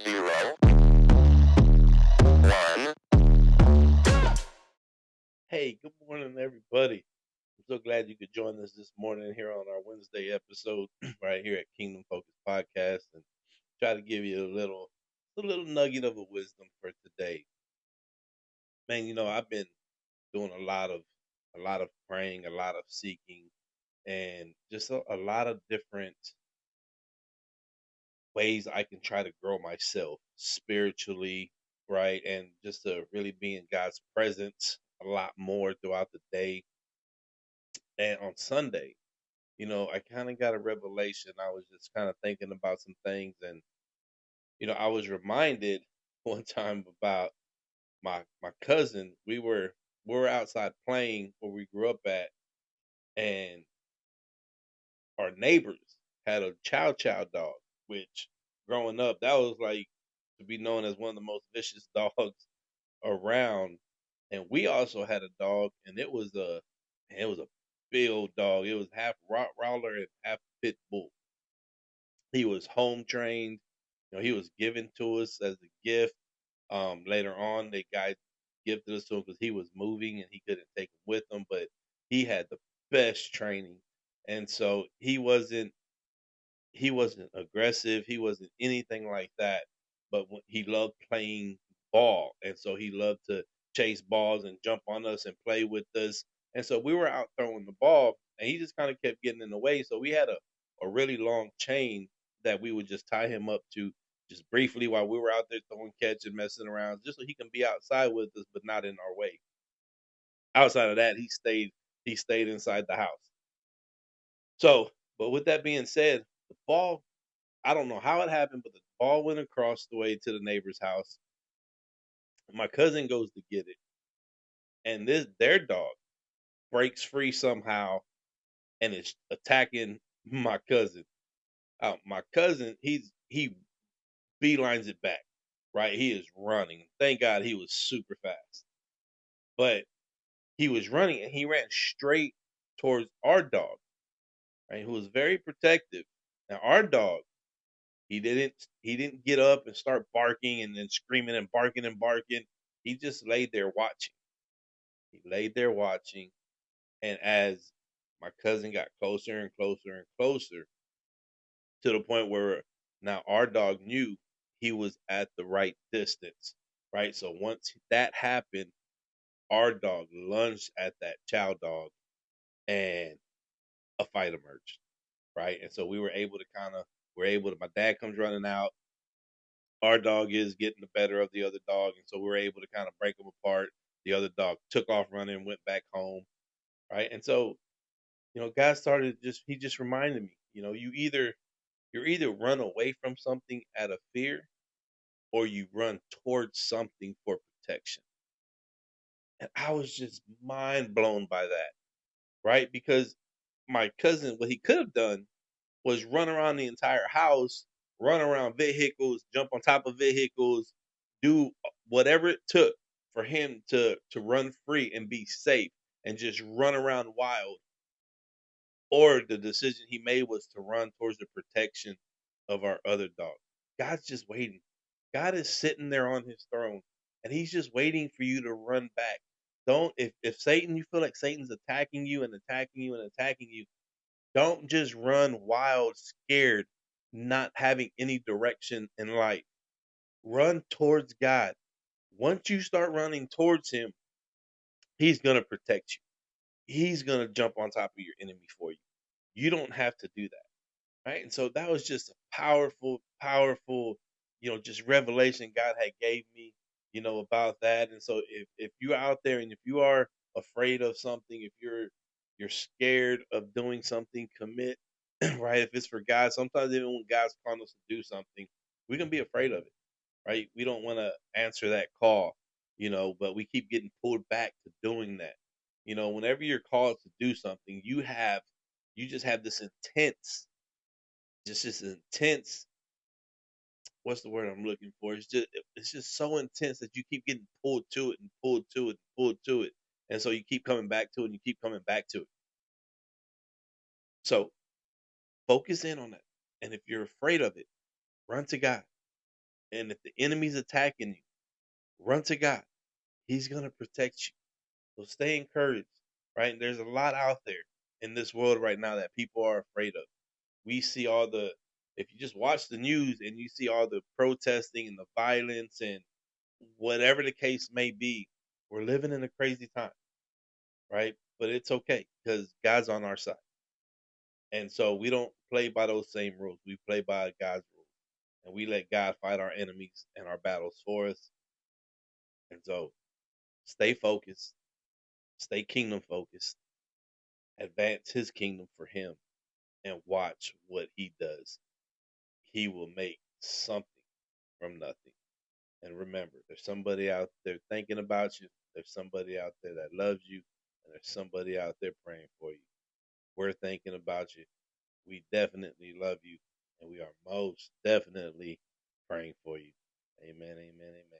Zero, one. Hey, good morning, everybody. I'm so glad you could join us this morning here on our Wednesday episode right here at Kingdom Focus Podcast and try to give you a little nugget of a wisdom for today. Man, I've been doing a lot of praying, a lot of seeking, and just a lot of different ways I can try to grow myself spiritually, right? And just to really be in God's presence a lot more throughout the day. And on Sunday, I kind of got a revelation. I was just kind of thinking about some things, and I was reminded one time about my cousin. We were outside playing where we grew up at, and our neighbors had a chow chow dog, which growing up, that was like to be known as one of the most vicious dogs around. And we also had a dog, and it was a big old dog. It was half Rottweiler and half pit bull. He was home trained. He was given to us as a gift. Later on, the guy gifted us to him because he was moving and he couldn't take him with him, but he had the best training, and so he wasn't aggressive. He wasn't anything like that. But he loved playing ball, and so he loved to chase balls and jump on us and play with us. And so we were out throwing the ball, and he just kind of kept getting in the way. So we had a really long chain that we would just tie him up to just briefly while we were out there throwing catch and messing around, just so he can be outside with us, but not in our way. Outside of that, he stayed inside the house. So, but with that being said, the ball, I don't know how it happened, but the ball went across the way to the neighbor's house. My cousin goes to get it, and their dog breaks free somehow and is attacking my cousin. My cousin, he beelines it back, right? He is running. Thank God he was super fast, but he was running and he ran straight towards our dog, right? Who was very protective. Now our dog, he didn't get up and start barking and then screaming and barking and barking. He just laid there watching. He laid there watching, and as my cousin got closer and closer and closer to the point where now our dog knew he was at the right distance, right? So once that happened, our dog lunged at that chow dog and a fight emerged, right? And so we were able to my dad comes running out. Our dog is getting the better of the other dog, and so we were able to kind of break them apart. The other dog took off running and went back home, right? And so God started he just reminded me, you either run away from something out of fear or you run towards something for protection. And I was just mind blown by that, right? Because my cousin, what he could have done was run around the entire house, run around vehicles, jump on top of vehicles, do whatever it took for him to run free and be safe and just run around wild. Or the decision he made was to run towards the protection of our other dog. God's just waiting. God is sitting there on his throne and he's just waiting for you to run back. Don't if Satan you feel like Satan's attacking you and attacking you and attacking you, don't just run wild, scared, not having any direction in life. Run towards God. Once you start running towards him, he's going to protect you. He's going to jump on top of your enemy for you. You don't have to do that, right? And so that was just a powerful, powerful, just revelation God had gave me, about that. And so if you're out there and if you are afraid of something, if you're scared of doing something, commit, right? If it's for God, sometimes even when God's calling us to do something, we can be afraid of it, right? We don't want to answer that call, but we keep getting pulled back to doing that. Whenever you're called to do something, you just have this intense, what's the word I'm looking for? It's just so intense that you keep getting pulled to it and pulled to it and pulled to it. And so you keep coming back to it and you keep coming back to it. So focus in on that. And if you're afraid of it, run to God. And if the enemy's attacking you, run to God. He's going to protect you. So stay encouraged, right? There's a lot out there in this world right now that people are afraid of. We see all the, if you just watch the news and you see all the protesting and the violence and whatever the case may be, we're living in a crazy time, right? But it's okay because God's on our side. And so we don't play by those same rules. We play by God's rules. And we let God fight our enemies and our battles for us. And so stay focused, stay kingdom focused, advance his kingdom for him, and watch what he does. He will make something from nothing. And remember, there's somebody out there thinking about you. There's somebody out there that loves you. And there's somebody out there praying for you. We're thinking about you. We definitely love you. And we are most definitely praying for you. Amen, amen, amen.